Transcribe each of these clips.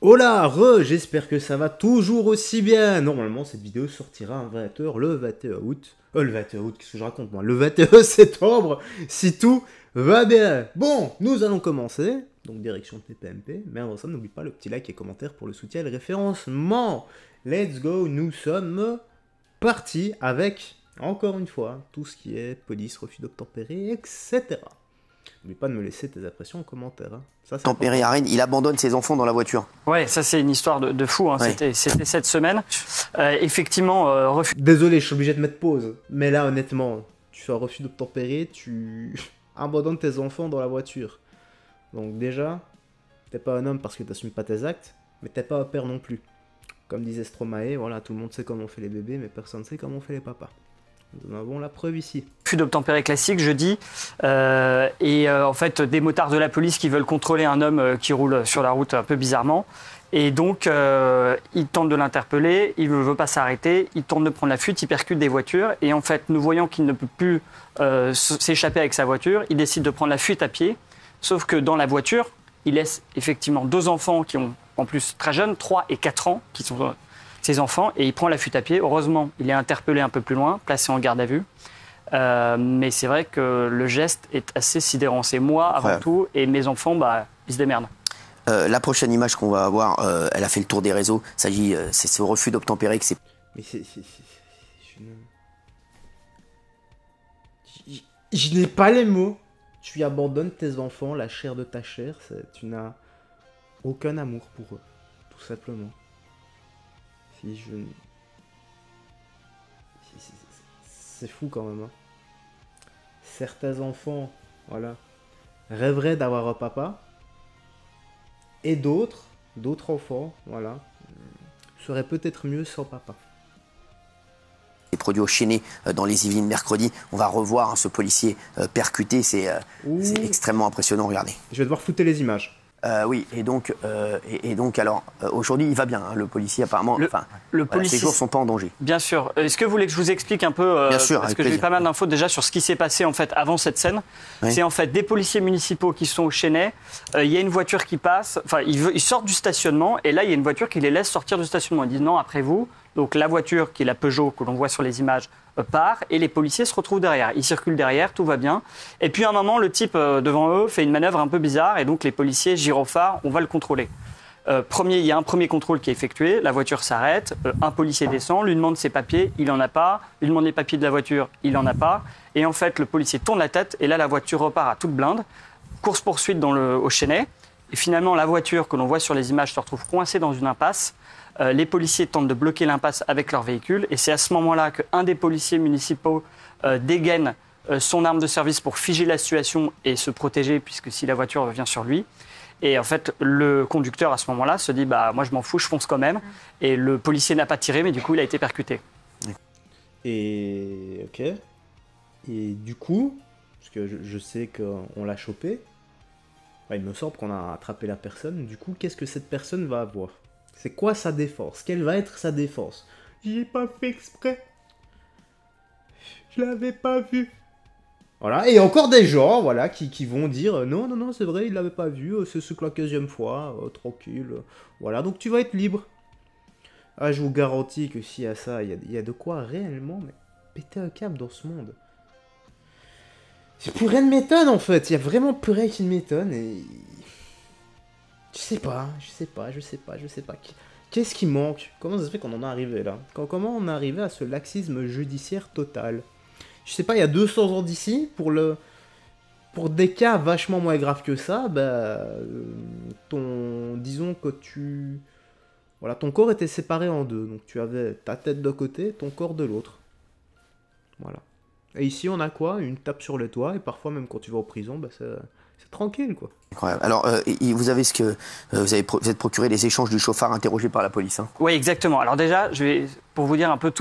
Hola, j'espère que ça va toujours aussi bien. Normalement, cette vidéo sortira à 20h le 21 août. Le 21 août, qu'est-ce que je raconte moi? Le 21 septembre, si tout va bien. Bon, nous allons commencer. Donc, direction TPMP. Mais avant ça, n'oublie pas le petit like et commentaire pour le soutien et le référencement. Let's go, nous sommes partis avec, encore une fois, tout ce qui est police, refus d'obtempérer, etc. N'oublie pas de me laisser tes impressions en commentaire. Hein. Ça, Tempéré à Rennes, il abandonne ses enfants dans la voiture. Ouais, ça c'est une histoire de fou. Hein. Ouais. C'était cette semaine. Effectivement, refus. Désolé, je suis obligé de mettre pause. Mais là, honnêtement, tu fais un refus d'obtempérer, tu abandonnes tes enfants dans la voiture. Donc déjà, t'es pas un homme parce que t'assumes pas tes actes, mais t'es pas un père non plus. Comme disait Stromae, voilà, tout le monde sait comment on fait les bébés, mais personne ne sait comment on fait les papas. Nous en avons la preuve ici. Refus d'obtempérer classique, jeudi. En fait, des motards de la police qui veulent contrôler un homme qui roule sur la route un peu bizarrement. Et donc, ils tentent de l'interpeller, il ne veut pas s'arrêter, il tente de prendre la fuite, il percute des voitures. Et en fait, nous voyons qu'il ne peut plus s'échapper avec sa voiture, il décide de prendre la fuite à pied. Sauf que dans la voiture, il laisse effectivement deux enfants qui ont, en plus très jeunes, 3 et 4 ans, qui sont ses enfants, et il prend la fuite à pied. Heureusement, il est interpellé un peu plus loin, placé en garde à vue. Mais c'est vrai que le geste est assez sidérant. C'est moi avant tout, et mes enfants, bah, ils se démerdent. La prochaine image qu'on va avoir, elle a fait le tour des réseaux. C'est ce refus d'obtempérer que c'est... Mais je n'ai pas les mots. Tu abandonnes tes enfants, la chair de ta chair. Tu n'as aucun amour pour eux, tout simplement. C'est fou quand même. Hein. Certains enfants, voilà, rêveraient d'avoir un papa. Et d'autres enfants, voilà, seraient peut-être mieux sans papa. Les produits au Chénet dans les Yvelines mercredi. On va revoir hein, ce policier percuté. C'est extrêmement impressionnant, regardez. Je vais devoir flouter les images. Oui, et donc alors, aujourd'hui, il va bien, hein, le policier, apparemment. Ses jours ne sont pas en danger. Bien sûr. Est-ce que vous voulez que je vous explique un peu Bien sûr, parce que j'ai eu pas mal d'infos déjà sur ce qui s'est passé en fait avant cette scène. Oui. C'est en fait des policiers municipaux qui sont au Chénet. Il y a une voiture qui passe. Enfin, ils sortent du stationnement et là, il y a une voiture qui les laisse sortir du stationnement. Ils disent non, après vous. Donc la voiture, qui est la Peugeot que l'on voit sur les images, part et les policiers se retrouvent derrière. Ils circulent derrière, tout va bien. Et puis à un moment, le type devant eux fait une manœuvre un peu bizarre et donc les policiers, gyrophare, on va le contrôler. Il y a un premier contrôle qui est effectué, la voiture s'arrête, un policier descend, lui demande ses papiers, il n'en a pas, lui demande les papiers de la voiture, il n'en a pas. Et en fait, le policier tourne la tête et là, la voiture repart à toute blinde. Course-poursuite au Chénet. Et finalement, la voiture que l'on voit sur les images se retrouve coincée dans une impasse. Les policiers tentent de bloquer l'impasse avec leur véhicule et c'est à ce moment-là qu'un des policiers municipaux dégaine son arme de service pour figer la situation et se protéger puisque si la voiture revient sur lui. Et en fait, le conducteur à ce moment-là se dit bah moi je m'en fous, je fonce quand même. Et le policier n'a pas tiré mais du coup il a été percuté. Et ok. Et du coup, parce que je sais qu'on l'a chopé, il me semble qu'on a attrapé la personne. Du coup, qu'est-ce que cette personne va avoir? C'est quoi sa défense? Quelle va être sa défense? J'y ai pas fait exprès. Je l'avais pas vu. Voilà, et encore des gens, voilà, qui vont dire non, c'est vrai, il l'avait pas vu, c'est que la 15e fois, tranquille. Voilà, donc tu vas être libre. Ah, je vous garantis que s'il y a ça, il y a de quoi réellement mais péter un câble dans ce monde. C'est plus rien ne m'étonne en fait, il y a vraiment plus rien qui ne m'étonne et... Je sais pas. Qu'est-ce qui manque? Comment ça se fait qu'on en est arrivé là? Comment on est arrivé à ce laxisme judiciaire total? Je sais pas, il y a 200 ans d'ici, pour des cas vachement moins graves que ça, disons que ton corps était séparé en deux. Donc tu avais ta tête d'un côté, ton corps de l'autre. Voilà. Et ici on a quoi? Une tape sur le toit, et parfois même quand tu vas en prison, c'est tranquille quoi. Incroyable. Alors, vous êtes procuré les échanges du chauffard interrogé par la police. Hein. Oui, exactement. Alors déjà, pour vous dire un peu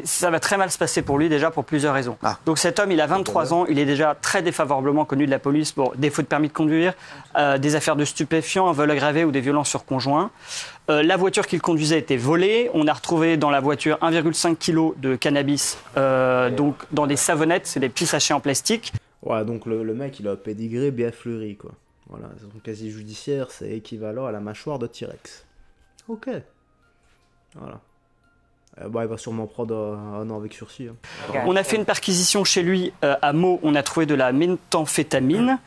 ça va très mal se passer pour lui déjà pour plusieurs raisons. Ah. Donc cet homme, il a 23 ans, il est déjà très défavorablement connu de la police pour défaut de permis de conduire, des affaires de stupéfiants, un vol aggravé ou des violences sur conjoint. La voiture qu'il conduisait était volée. On a retrouvé dans la voiture 1,5 kg de cannabis donc dans des savonnettes, c'est des petits sachets en plastique. Ouais, donc le mec, il a un pédigré bien fleuri, quoi. Voilà, son casier judiciaire, c'est équivalent à la mâchoire de T-Rex. Ok. Voilà. Il va sûrement prendre un an avec sursis. Hein. On a fait une perquisition chez lui à Meaux, on a trouvé de la méthamphétamine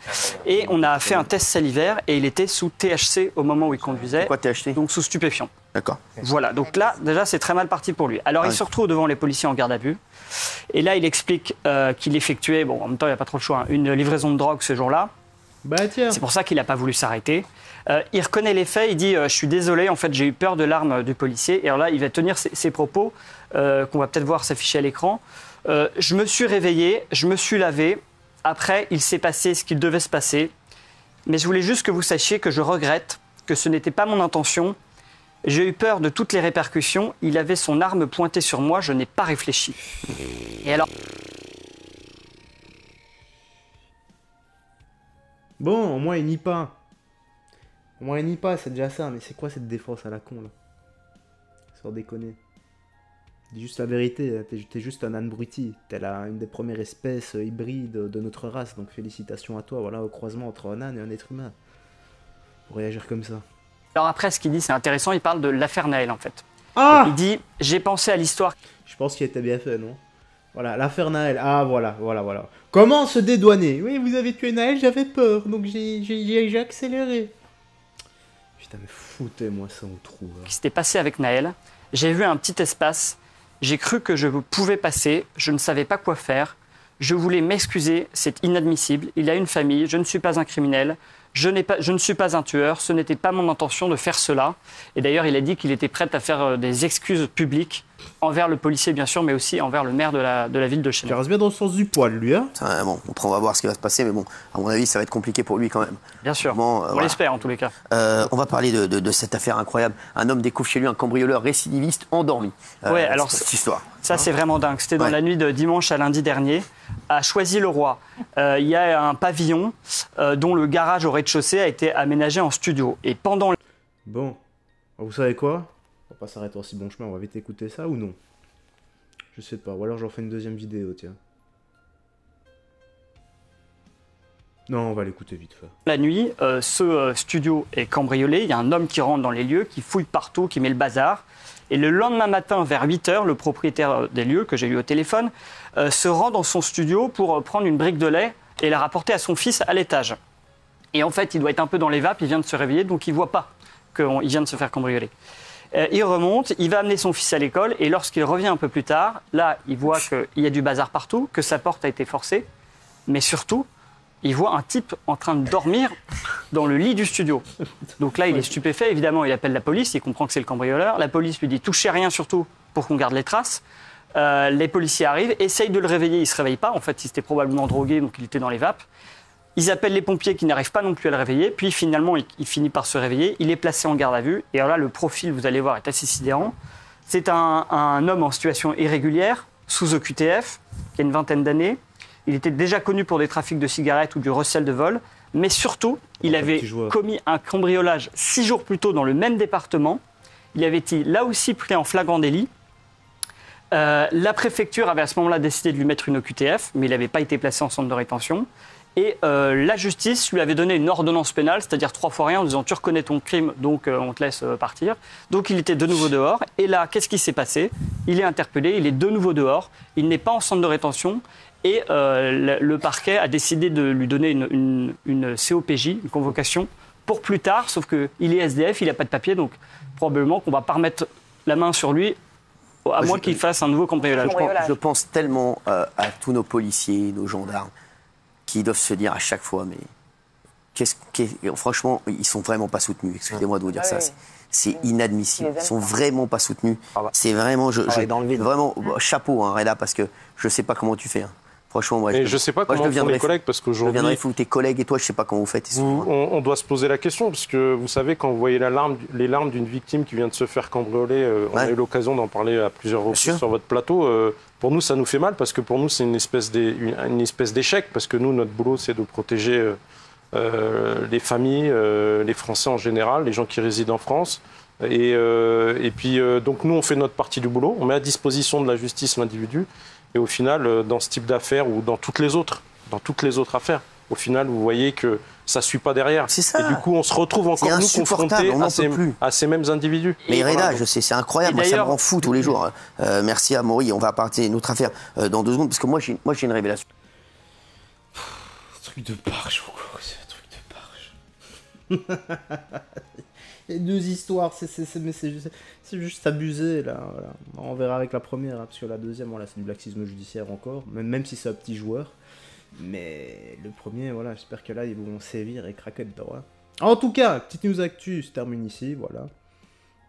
et on a fait un test salivaire et il était sous THC au moment où il conduisait. Quoi THC? Donc sous stupéfiant. D'accord. Voilà, donc là déjà c'est très mal parti pour lui. Alors il se retrouve devant les policiers en garde à vue et là il explique qu'il effectuait, bon en même temps il n'y a pas trop le choix, hein, une livraison de drogue ce jour-là. Bah tiens. C'est pour ça qu'il n'a pas voulu s'arrêter. Il reconnaît les faits, il dit je suis désolé, en fait j'ai eu peur de l'arme du policier. Et alors là il va tenir ses propos qu'on va peut-être voir s'afficher à l'écran. Je me suis réveillé, je me suis lavé. Après il s'est passé ce qu'il devait se passer. Mais je voulais juste que vous sachiez que je regrette, que ce n'était pas mon intention. J'ai eu peur de toutes les répercussions. Il avait son arme pointée sur moi, je n'ai pas réfléchi. Et alors... Bon, au moins il nie pas. Au moins il nie pas, c'est déjà ça. Mais c'est quoi cette défense à la con là? Sans déconner. Dis juste la vérité, t'es juste un âne abruti. T'es une des premières espèces hybrides de notre race. Donc félicitations à toi, voilà, au croisement entre un âne et un être humain. Pour réagir comme ça. Alors après, ce qu'il dit, c'est intéressant, il parle de l'affaire Naël en fait. Ah! Il dit, j'ai pensé à l'histoire. Je pense qu'il était bien fait, non? Voilà, l'affaire Naël. Ah, voilà. Comment se dédouaner? Oui, vous avez tué Naël, j'avais peur, donc j'ai accéléré. Putain, mais foutez-moi ça au trou. Qui s'était passé avec Naël. J'ai vu un petit espace. J'ai cru que je pouvais passer. Je ne savais pas quoi faire. Je voulais m'excuser. C'est inadmissible. Il a une famille. Je ne suis pas un criminel. Je ne suis pas un tueur. Ce n'était pas mon intention de faire cela. Et d'ailleurs, il a dit qu'il était prêt à faire des excuses publiques envers le policier, bien sûr, mais aussi envers le maire de la ville de Chennai. Il reste bien dans le sens du poil, lui, hein? Bon, on va voir ce qui va se passer, mais bon, à mon avis, ça va être compliqué pour lui quand même. Bien sûr, bon, on l'espère en tous les cas. On va parler de cette affaire incroyable. Un homme découvre chez lui un cambrioleur récidiviste endormi. Ouais, alors cette histoire. Ça, c'est vraiment dingue. C'était dans la nuit de dimanche à lundi dernier, à Choisy-le-Roi. Il y a un pavillon dont le garage au rez-de-chaussée a été aménagé en studio. Et pendant... Bon, vous savez quoi? On va pas s'arrêter en si bon chemin, on va vite écouter ça ou non? Je sais pas, ou alors j'en fais une deuxième vidéo, tiens. Non, on va l'écouter vite fait. La nuit, ce studio est cambriolé. Il y a un homme qui rentre dans les lieux, qui fouille partout, qui met le bazar. Et le lendemain matin, vers 8h, le propriétaire des lieux, que j'ai eu au téléphone, se rend dans son studio pour prendre une brique de lait et la rapporter à son fils à l'étage. Et en fait, il doit être un peu dans les vapes, il vient de se réveiller, donc il ne voit pas qu'il vient de se faire cambrioler. Il remonte, il va amener son fils à l'école, et lorsqu'il revient un peu plus tard, là, il voit qu'il y a du bazar partout, que sa porte a été forcée, mais surtout, il voit un type en train de dormir dans le lit du studio. Donc là, il est stupéfait, évidemment, il appelle la police, il comprend que c'est le cambrioleur. La police lui dit « touchez rien surtout pour qu'on garde les traces ». Les policiers arrivent, essayent de le réveiller, il ne se réveille pas. En fait, il était probablement drogué, donc il était dans les vapes. Ils appellent les pompiers qui n'arrivent pas non plus à le réveiller. Puis finalement, il finit par se réveiller. Il est placé en garde à vue. Et alors là, le profil, vous allez voir, est assez sidérant. C'est un homme en situation irrégulière, sous OQTF, qui a une vingtaine d'années. Il était déjà connu pour des trafics de cigarettes ou du recel de vol. Mais surtout, il avait commis un cambriolage 6 jours plus tôt dans le même département. Il avait été là aussi pris en flagrant délit. La préfecture avait à ce moment-là décidé de lui mettre une OQTF, mais il n'avait pas été placé en centre de rétention. Et la justice lui avait donné une ordonnance pénale, c'est-à-dire 3 fois rien, en disant « tu reconnais ton crime, donc on te laisse partir ». Donc il était de nouveau dehors. Et là, qu'est-ce qui s'est passé? Il est interpellé, il est de nouveau dehors, il n'est pas en centre de rétention. Et le parquet a décidé de lui donner une COPJ, une convocation, pour plus tard, sauf qu'il est SDF, il n'a pas de papier, donc probablement qu'on ne va pas remettre la main sur lui, à moins qu'il fasse un nouveau cambriolage. Je pense tellement à tous nos policiers, nos gendarmes, qui doivent se dire à chaque fois, mais franchement, ils sont vraiment pas soutenus. Excusez-moi de vous dire ça. C'est inadmissible. Ils sont vraiment pas soutenus. C'est vraiment, vraiment chapeau, hein, Reda, parce que je sais pas comment tu fais. Hein. Franchement, moi, je sais pas comment font les collègues, parce qu'aujourd'hui, je viendrai fou tes collègues et toi, je sais pas comment vous faites. On doit se poser la question, parce que vous savez, quand vous voyez les larmes d'une victime qui vient de se faire cambrioler, on a eu l'occasion d'en parler à plusieurs reprises sur votre plateau. Pour nous, ça nous fait mal, parce que pour nous, c'est une espèce d'échec, parce que nous, notre boulot, c'est de protéger les familles, les Français en général, les gens qui résident en France. Et puis, donc nous, on fait notre partie du boulot, on met à disposition de la justice l'individu. Et au final, dans ce type d'affaires ou dans toutes les autres affaires, au final, vous voyez que ça ne suit pas derrière. C'est ça. Et du coup, on se retrouve encore, nous, confrontés à ces mêmes individus. Mais Reda, je sais, c'est incroyable. Moi, ça me rend fou tous les jours. Merci à Maury. On va partir notre affaire dans 2 secondes, parce que moi, j'ai une révélation. Truc de barge, encore. C'est un truc de barge. Il y a 2 histoires, c'est juste abusé, là. Voilà. On verra avec la première, hein, parce que la deuxième, voilà, c'est du laxisme judiciaire encore, même si c'est un petit joueur. Mais le premier, voilà, j'espère que là, ils vont sévir et craquer dedans. Hein. En tout cas, petite news actu se termine ici, voilà.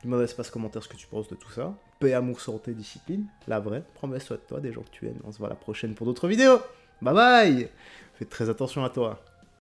Dis-moi dans l'espace commentaire ce que tu penses de tout ça. Paix, amour, santé, discipline, la vraie. Promets-toi de toi, des gens que tu aimes. On se voit la prochaine pour d'autres vidéos. Bye bye. Fais très attention à toi.